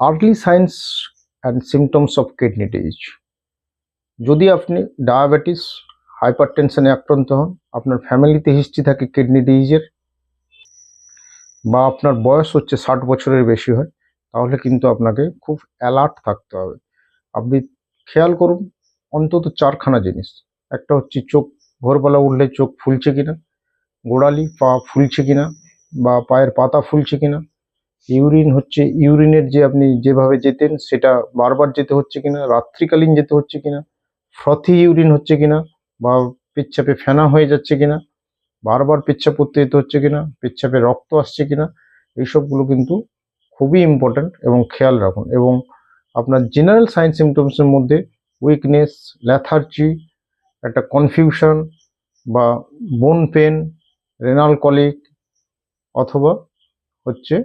Early science and symptoms of kidney disease. যদি আপনি diabetes, হাইপারটেনশনে আক্রান্ত হন, আপনার ফ্যামিলিতে হিস্ট্রি থাকে কিডনি ডিজিজের, বা আপনার বয়স হচ্ছে 60 বছরের বেশি হয়, তাহলে কিন্তু আপনাকে খুব অ্যালার্ট থাকতে হবে। আপনি খেয়াল করুন অন্তত 4খানা জিনিস। একটা হচ্ছে চোখ, ভোরবেলা উঠলে চোখ ফুলছে কিনা, গোড়ালি পা ফুলছে কিনা বা পায়ের পাতা ফুলছে কিনা, ইউরিনের যে আপনি যেভাবে যেতেন সেটা বারবার যেতে হচ্ছে কিনা, রাত্রিকালীন যেতে হচ্ছে কিনা, ফ্রথি ইউরিন হচ্ছে কিনা বা পেচ্ছাপে ফেনা হয়ে যাচ্ছে কিনা, বারবার পেচ্ছাপ করতে যেতে হচ্ছে কিনা, পেচ্ছাপে রক্ত আসছে কিনা, এইসবগুলো কিন্তু খুবই ইম্পর্ট্যান্ট এবং খেয়াল রাখুন। এবং আপনার জেনারেল সাইন সিমটমসের মধ্যে উইকনেস, ল্যাথার্জি, একটা কনফিউশন বা বোন পেন, রেনাল কলিক অথবা হচ্ছে